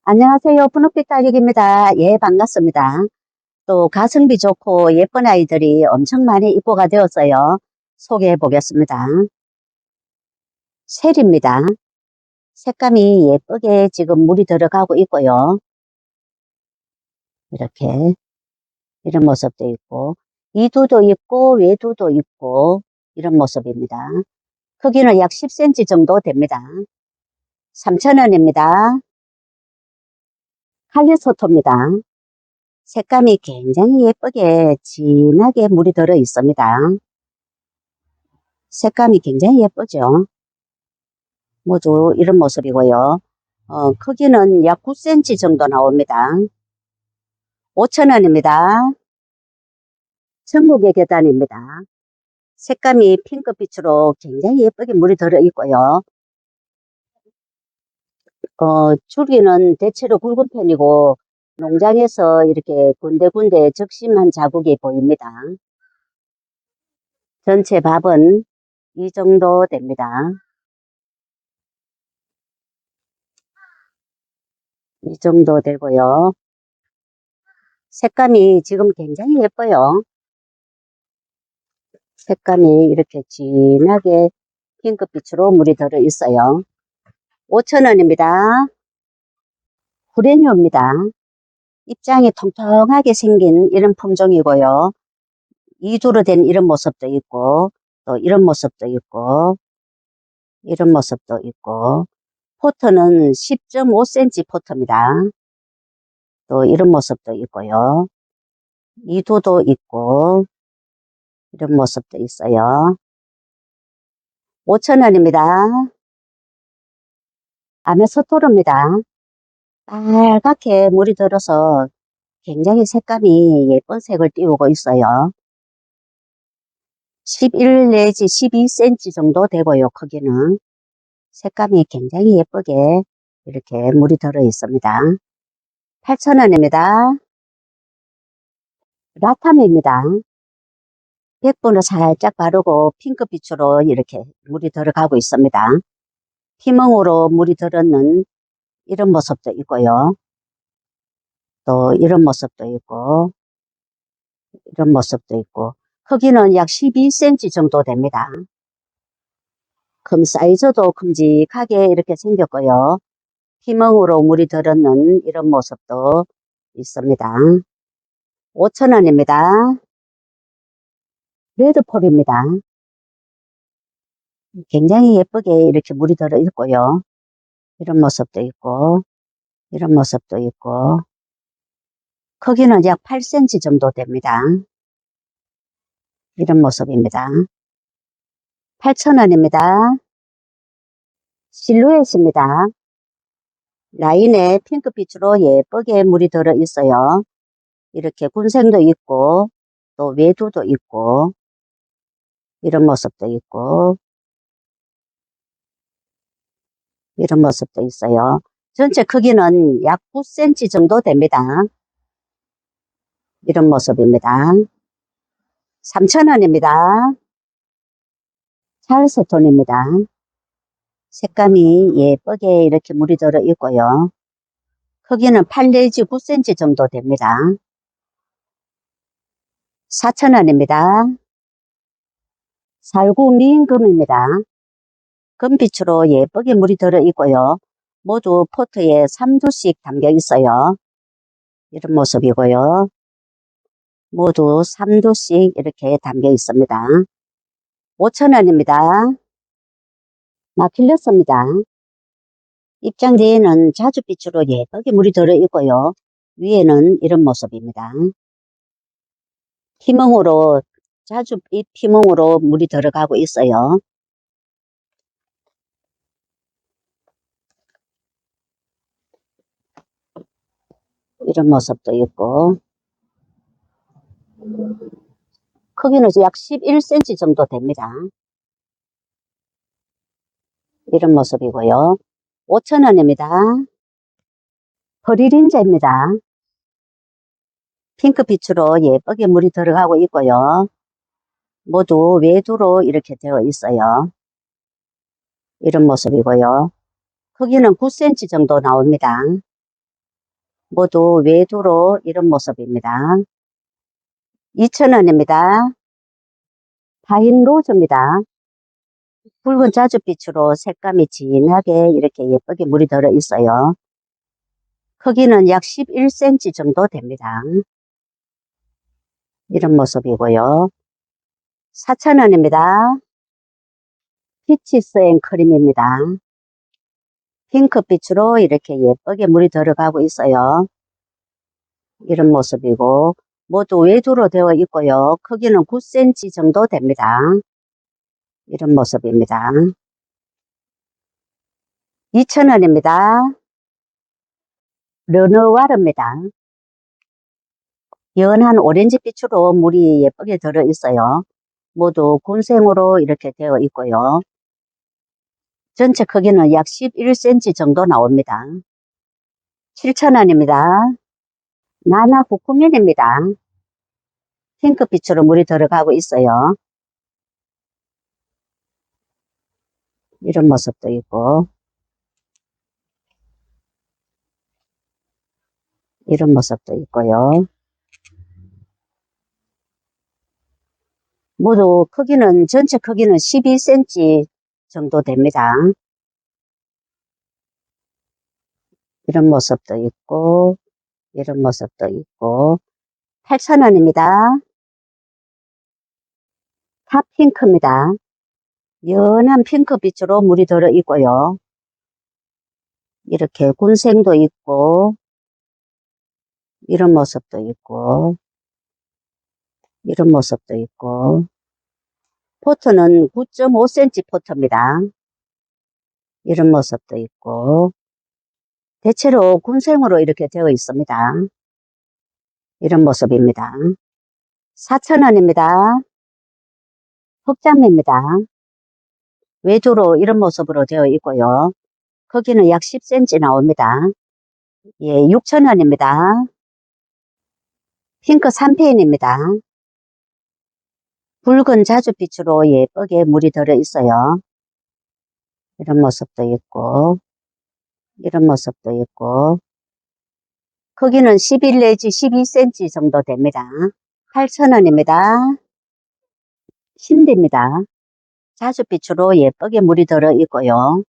안녕하세요. 분홍빛 딸기입니다. 예, 반갑습니다. 또 가성비 좋고 예쁜 아이들이 엄청 많이 입고가 되었어요. 소개해 보겠습니다. 셀입니다. 색감이 예쁘게 지금 물이 들어가고 있고요. 이렇게 이런 모습도 있고 이두도 있고 외두도 있고 이런 모습입니다. 크기는 약 10cm 정도 됩니다. 3,000원입니다. 칼리소토입니다. 색감이 굉장히 예쁘게 진하게 물이 들어 있습니다. 색감이 굉장히 예쁘죠. 모두 이런 모습이고요. 크기는 약 9cm 정도 나옵니다. 5,000원입니다. 천국의 계단입니다. 색감이 핑크빛으로 굉장히 예쁘게 물이 들어 있고요. 줄기는 대체로 굵은 편이고 농장에서 이렇게 군데군데 적심한 자국이 보입니다. 전체 밥은 이 정도 됩니다. 이 정도 되고요. 색감이 지금 굉장히 예뻐요. 색감이 이렇게 진하게 핑크빛으로 물이 들어 있어요. 5,000원입니다. 후레뇨입니다. 입장이 통통하게 생긴 이런 품종이고요. 이두로 된 이런 모습도 있고 또 이런 모습도 있고 이런 모습도 있고 포트는 10.5cm 포트입니다. 또 이런 모습도 있고요. 이두도 있고 이런 모습도 있어요. 5,000원입니다. 아메소토르입니다. 빨갛게 물이 들어서 굉장히 색감이 예쁜 색을 띄우고 있어요. 11 내지 12cm 정도 되고요. 크기는 색감이 굉장히 예쁘게 이렇게 물이 들어 있습니다. 8,000원입니다. 라탐입니다. 백분을 살짝 바르고 핑크빛으로 이렇게 물이 들어가고 있습니다. 피멍으로 물이 들었는 이런 모습도 있고요. 또 이런 모습도 있고 이런 모습도 있고 크기는 약 12cm 정도 됩니다. 금 사이즈도 큼직하게 이렇게 생겼고요. 피멍으로 물이 들었는 이런 모습도 있습니다. 5,000원입니다. 레드폴입니다. 굉장히 예쁘게 이렇게 물이 들어 있고요. 이런 모습도 있고 이런 모습도 있고 크기는 약 8cm 정도 됩니다. 이런 모습입니다. 8,000원입니다. 실루엣입니다. 라인에 핑크빛으로 예쁘게 물이 들어 있어요. 이렇게 군생도 있고 또 외두도 있고 이런 모습도 있고 이런 모습도 있어요. 전체 크기는 약 9cm 정도 됩니다. 이런 모습입니다. 3,000원입니다. 찰스톤입니다. 색감이 예쁘게 이렇게 물이 들어 있고요. 크기는 8 내지 9cm 정도 됩니다. 4,000원입니다. 살구 미인금입니다. 금빛으로 예쁘게 물이 들어 있고요. 모두 포트에 3두씩 담겨 있어요. 이런 모습이고요. 모두 3두씩 이렇게 담겨 있습니다. 5,000원입니다. 마킬러스입니다. 입장 뒤에는 자줏빛으로 예쁘게 물이 들어 있고요. 위에는 이런 모습입니다. 피멍으로 자줏빛 피멍으로 물이 들어가고 있어요. 이런 모습도 있고 크기는 약 11cm 정도 됩니다. 이런 모습이고요. 5,000원입니다. 퍼리린자입니다. 핑크빛으로 예쁘게 물이 들어가고 있고요. 모두 외두로 이렇게 되어 있어요. 이런 모습이고요. 크기는 9cm 정도 나옵니다. 모두 외도로 이런 모습입니다. 2,000원입니다. 파인 로즈입니다. 붉은 자줏빛으로 색감이 진하게 이렇게 예쁘게 물이 들어 있어요. 크기는 약 11cm 정도 됩니다. 이런 모습이고요. 4,000원입니다. 피치스 앤 크림입니다. 핑크빛으로 이렇게 예쁘게 물이 들어가고 있어요. 이런 모습이고 모두 외도로 되어 있고요. 크기는 9cm 정도 됩니다. 이런 모습입니다. 2,000원입니다. 르누와르입니다. 연한 오렌지빛으로 물이 예쁘게 들어 있어요. 모두 군생으로 이렇게 되어 있고요. 전체 크기는 약 11cm 정도 나옵니다. 7,000원입니다. 나나 구쿠민입니다. 핑크빛으로 물이 들어가고 있어요. 이런 모습도 있고 이런 모습도 있고요. 모두 크기는 전체 크기는 12cm 정도 됩니다. 이런 모습도 있고 이런 모습도 있고 8,000원입니다. 탑핑크입니다. 연한 핑크빛으로 물이 들어 있고요. 이렇게 군생도 있고 이런 모습도 있고 이런 모습도 있고 포트는 9.5cm 포트입니다. 이런 모습도 있고 대체로 군생으로 이렇게 되어 있습니다. 이런 모습입니다. 4,000원입니다. 흑장미입니다. 외조로 이런 모습으로 되어 있고요. 크기는 약 10cm 나옵니다. 예, 6,000원입니다. 핑크 3페인입니다. 붉은 자줏빛으로 예쁘게 물이 들어 있어요. 이런 모습도 있고 이런 모습도 있고 크기는 11 내지 12cm 정도 됩니다. 8,000원입니다. 신디입니다. 자줏빛으로 예쁘게 물이 들어 있고요.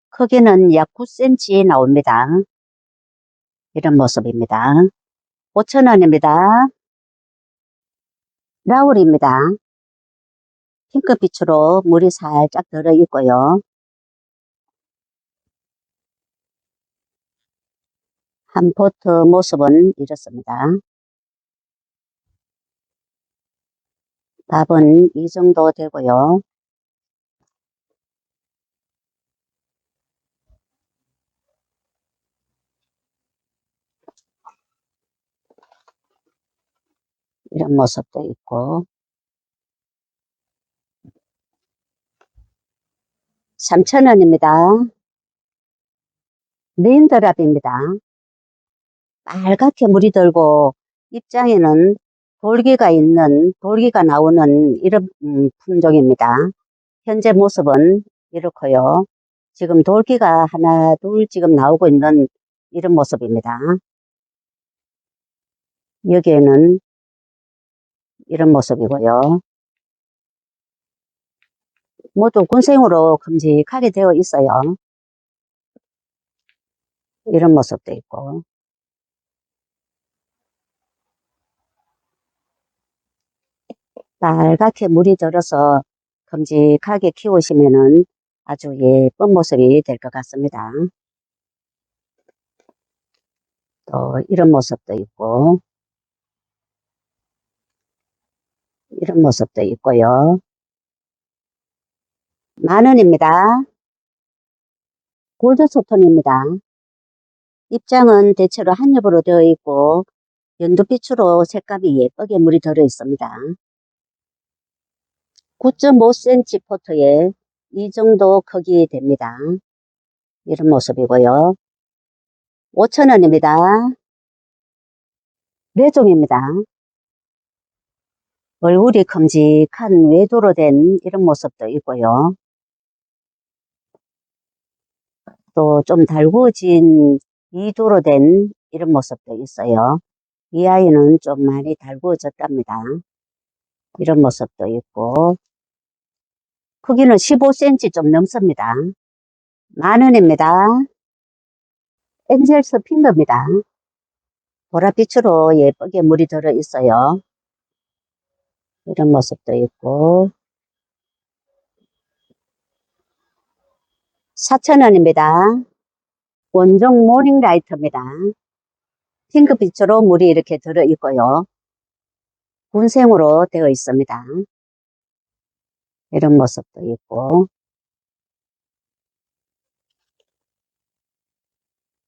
크기는 약 9cm 나옵니다. 이런 모습입니다. 5,000원입니다. 라울입니다. 핑크빛으로 물이 살짝 들어 있고요. 한 포트 모습은 이렇습니다. 답은 이 정도 되고요. 이런 모습도 있고 3,000원입니다. 레인드랍입니다. 빨갛게 물이 들고 입장에는 돌기가 나오는 이런 품종입니다. 현재 모습은 이렇고요. 지금 돌기가 하나 둘 지금 나오고 있는 이런 모습입니다. 여기에는 이런 모습이고요. 모두 군생으로 큼직하게 되어 있어요. 이런 모습도 있고 빨갛게 물이 들어서 큼직하게 키우시면은 아주 예쁜 모습이 될 것 같습니다. 또 이런 모습도 있고 이런 모습도 있고요. 10,000원입니다. 골드소톤입니다. 입장은 대체로 한 겹으로 되어 있고 연두빛으로 색감이 예쁘게 물이 들어 있습니다. 9.5cm 포트에 이 정도 크기 됩니다. 이런 모습이고요. 5,000원입니다. 레종입니다. 얼굴이 큼직한 외도로 된 이런 모습도 있고요. 또 좀 달구어진 이도로 된 이런 모습도 있어요. 이 아이는 좀 많이 달구어졌답니다. 이런 모습도 있고, 크기는 15cm 좀 넘습니다. 10,000원입니다. 엔젤스 핑거입니다. 보랏빛으로 예쁘게 물이 들어 있어요. 이런 모습도 있고, 4,000원입니다. 원종 모닝라이트입니다. 핑크빛으로 물이 이렇게 들어 있고요. 군생으로 되어 있습니다. 이런 모습도 있고,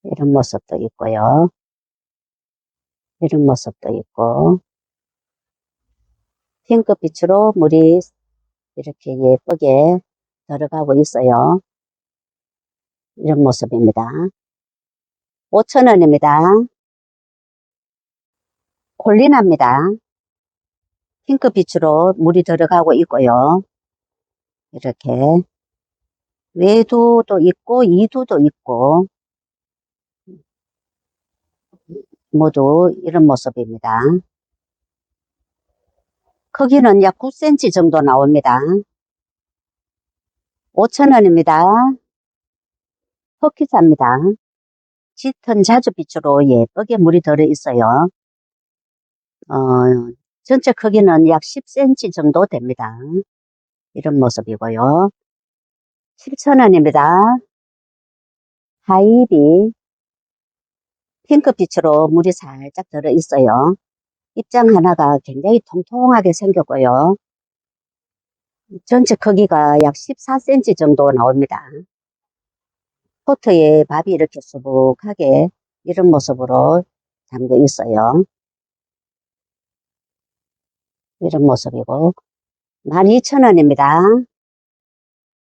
이런 모습도 있고요. 이런 모습도 있고, 핑크빛으로 물이 이렇게 예쁘게 들어가고 있어요. 이런 모습입니다. 5,000원입니다. 콜리나입니다. 핑크빛으로 물이 들어가고 있고요. 이렇게 외두도 있고 이두도 있고 모두 이런 모습입니다. 크기는 약 9cm 정도 나옵니다. 5,000원입니다. 흑기사입니다. 짙은 자주빛으로 예쁘게 물이 들어 있어요. 전체 크기는 약 10cm 정도 됩니다. 이런 모습이고요. 7,000원입니다. 하이비 핑크빛으로 물이 살짝 들어 있어요. 입장 하나가 굉장히 통통하게 생겼고요. 전체 크기가 약 14cm 정도 나옵니다. 포트에 밥이 이렇게 수북하게 이런 모습으로 담겨 있어요. 이런 모습이고 12,000원입니다.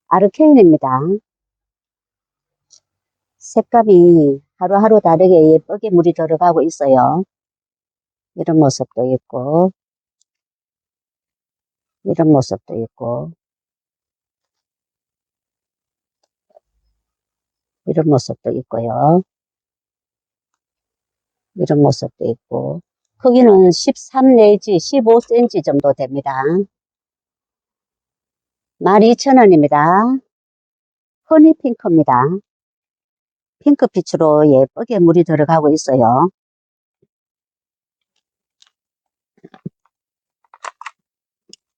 아르케인입니다. 색감이 하루하루 다르게 예쁘게 물이 들어가고 있어요. 이런 모습도 있고 이런 모습도 있고 이런 모습도 있고요. 이런 모습도 있고 크기는 13 내지 15cm 정도 됩니다. 12,000원입니다. 허니핑크입니다. 핑크빛으로 예쁘게 물이 들어가고 있어요.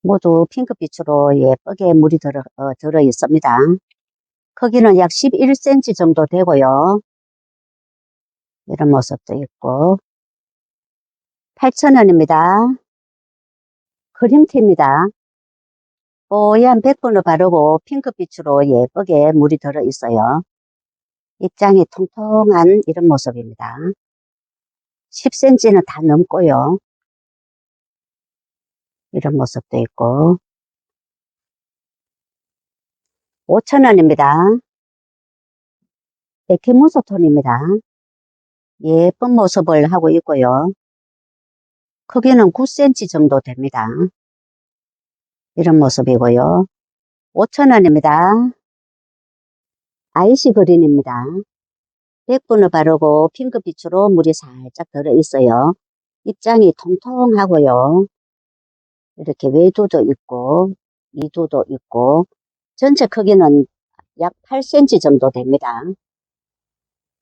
모두 핑크빛으로 예쁘게 물이 들어 있습니다. 크기는 약 11cm 정도 되고요. 이런 모습도 있고 8,000원입니다. 크림티입니다. 뽀얀 백분을 바르고 핑크빛으로 예쁘게 물이 들어 있어요. 입장이 통통한 이런 모습입니다. 10cm는 다 넘고요. 이런 모습도 있고 5,000원입니다. 에키무소톤입니다. 예쁜 모습을 하고 있고요. 크기는 9cm 정도 됩니다. 이런 모습이고요. 5,000원입니다. 아이시 그린입니다. 백분을 바르고 핑크빛으로 물이 살짝 들어 있어요. 입장이 통통하고요. 이렇게 외두도 있고 이두도 있고 전체 크기는 약 8cm 정도 됩니다.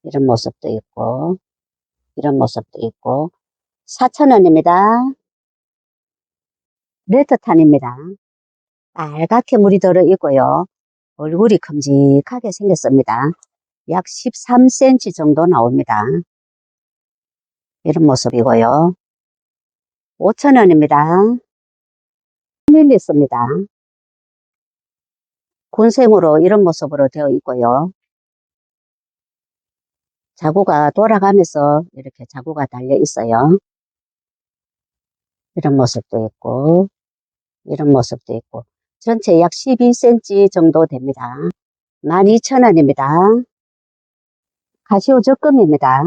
이런 모습도 있고 이런 모습도 있고 4,000원입니다. 레드탄입니다. 빨갛게 물이 들어 있고요. 얼굴이 큼직하게 생겼습니다. 약 13cm 정도 나옵니다. 이런 모습이고요. 5,000원입니다. 밀리스입니다. 군생으로 이런 모습으로 되어 있고요. 자구가 돌아가면서 이렇게 자구가 달려 있어요. 이런 모습도 있고 이런 모습도 있고 전체 약 12cm 정도 됩니다. 12,000원입니다. 카시오 적금입니다.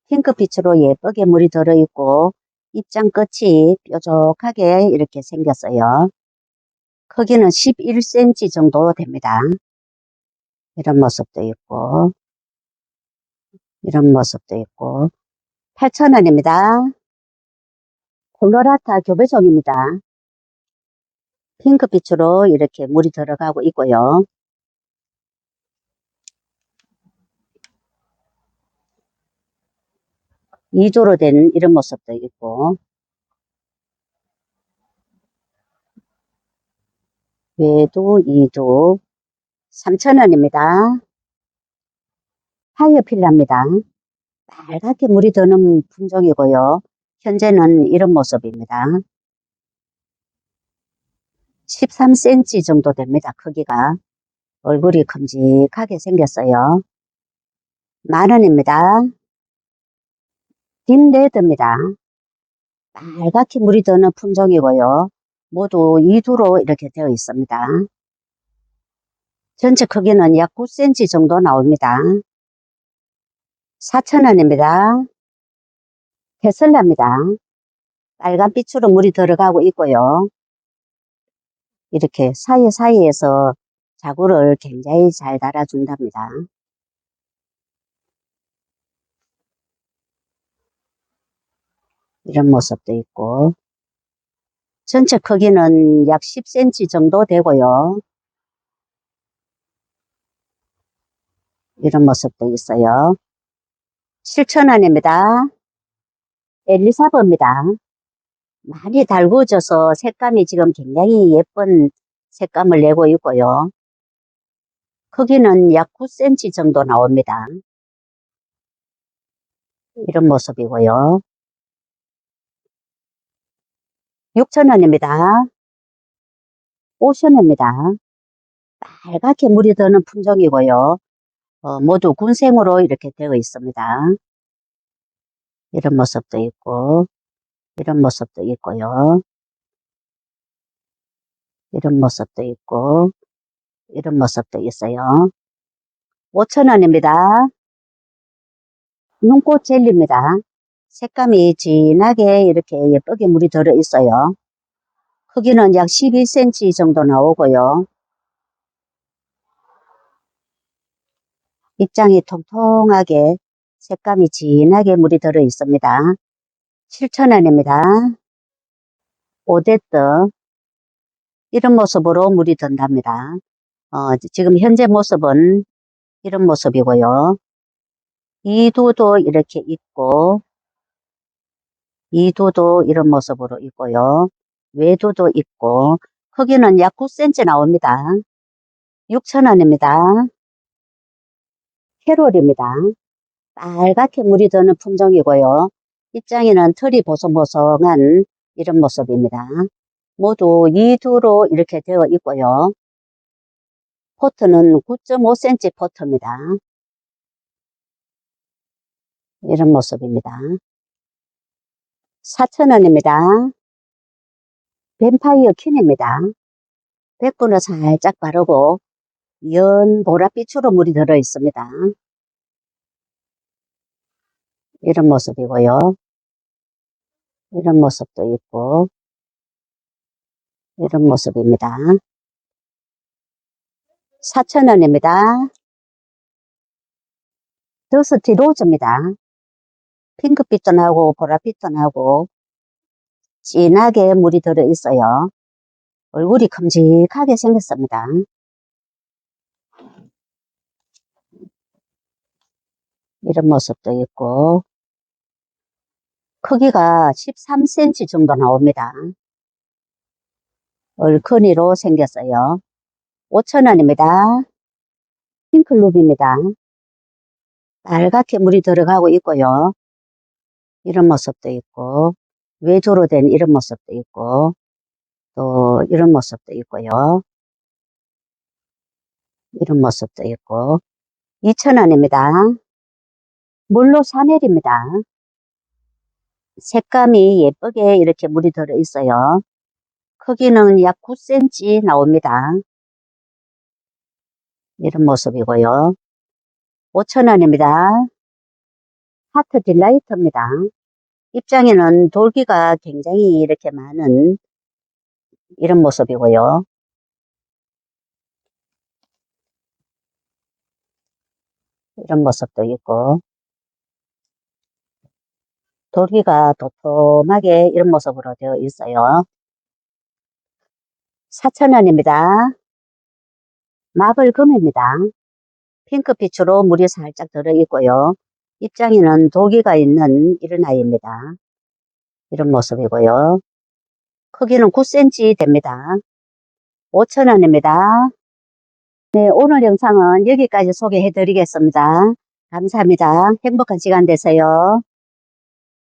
핑크빛으로 예쁘게 물이 들어있고 입장 끝이 뾰족하게 이렇게 생겼어요. 크기는 11cm 정도 됩니다. 이런 모습도 있고 이런 모습도 있고 8,000원입니다. 콜로라타 교배종입니다. 핑크빛으로 이렇게 물이 들어가고 있고요. 이조로 된 이런 모습도 있고 외도 2도 3,000원입니다. 하이어필라입니다. 빨갛게 물이 드는 품종이고요. 현재는 이런 모습입니다. 13cm 정도 됩니다. 크기가. 얼굴이 큼직하게 생겼어요. 10,000원입니다. 딥레드입니다. 빨갛게 물이 드는 품종이고요. 모두 2두로 이렇게 되어 있습니다. 전체 크기는 약 9cm 정도 나옵니다. 4,000원입니다. 테슬라입니다. 빨간빛으로 물이 들어가고 있고요. 이렇게 사이사이에서 자구를 굉장히 잘 달아준답니다. 이런 모습도 있고 전체 크기는 약 10cm 정도 되고요. 이런 모습도 있어요. 7,000원입니다. 엘리사버입니다. 많이 달구어져서 색감이 지금 굉장히 예쁜 색감을 내고 있고요. 크기는 약 9cm 정도 나옵니다. 이런 모습이고요. 6,000원입니다. 오션입니다. 빨갛게 물이 드는 품종이고요. 모두 군생으로 이렇게 되어 있습니다. 이런 모습도 있고 이런 모습도 있고요. 이런 모습도 있고 이런 모습도 있어요. 5,000원입니다. 눈꽃 젤리입니다. 색감이 진하게 이렇게 예쁘게 물이 들어 있어요. 크기는 약 12cm 정도 나오고요. 입장이 통통하게 색감이 진하게 물이 들어 있습니다. 7,000원입니다. 오데뜨 이런 모습으로 물이 든답니다. 지금 현재 모습은 이런 모습이고요. 이두도 이렇게 있고 이두도 이런 모습으로 있고요. 외두도 있고 크기는 약 9cm 나옵니다. 6,000원입니다. 캐롤입니다. 빨갛게 물이 드는 품종이고요. 입장에는 털이 보송보송한 이런 모습입니다. 모두 2두로 이렇게 되어 있고요. 포트는 9.5cm 포트입니다. 이런 모습입니다. 4,000원입니다. 뱀파이어 퀸입니다. 백분을 살짝 바르고 연 보랏빛으로 물이 들어 있습니다. 이런 모습이고요. 이런 모습도 있고 이런 모습입니다. 4,000원입니다. 더스티 로즈입니다. 핑크빛도 나고 보랏빛도 나고 진하게 물이 들어 있어요. 얼굴이 큼직하게 생겼습니다. 이런 모습도 있고 크기가 13cm 정도 나옵니다. 얼큰이로 생겼어요. 5,000원입니다. 핑클룹입니다. 빨갛게 물이 들어가고 있고요. 이런 모습도 있고 외조로 된 이런 모습도 있고 또 이런 모습도 있고요. 이런 모습도 있고 2,000원입니다. 물로 샤넬입니다. 색감이 예쁘게 이렇게 물이 들어 있어요. 크기는 약 9cm 나옵니다. 이런 모습이고요. 5,000원입니다. 하트 딜라이트입니다. 입장에는 돌기가 굉장히 이렇게 많은 이런 모습이고요. 이런 모습도 있고 돌기가 도톰하게 이런 모습으로 되어 있어요. 4,000원입니다. 마블금입니다. 핑크빛으로 물이 살짝 들어있고요. 입장에는 돌기가 있는 이런 아이입니다. 이런 모습이고요. 크기는 9cm 됩니다. 5,000원입니다. 네, 오늘 영상은 여기까지 소개해 드리겠습니다. 감사합니다. 행복한 시간 되세요.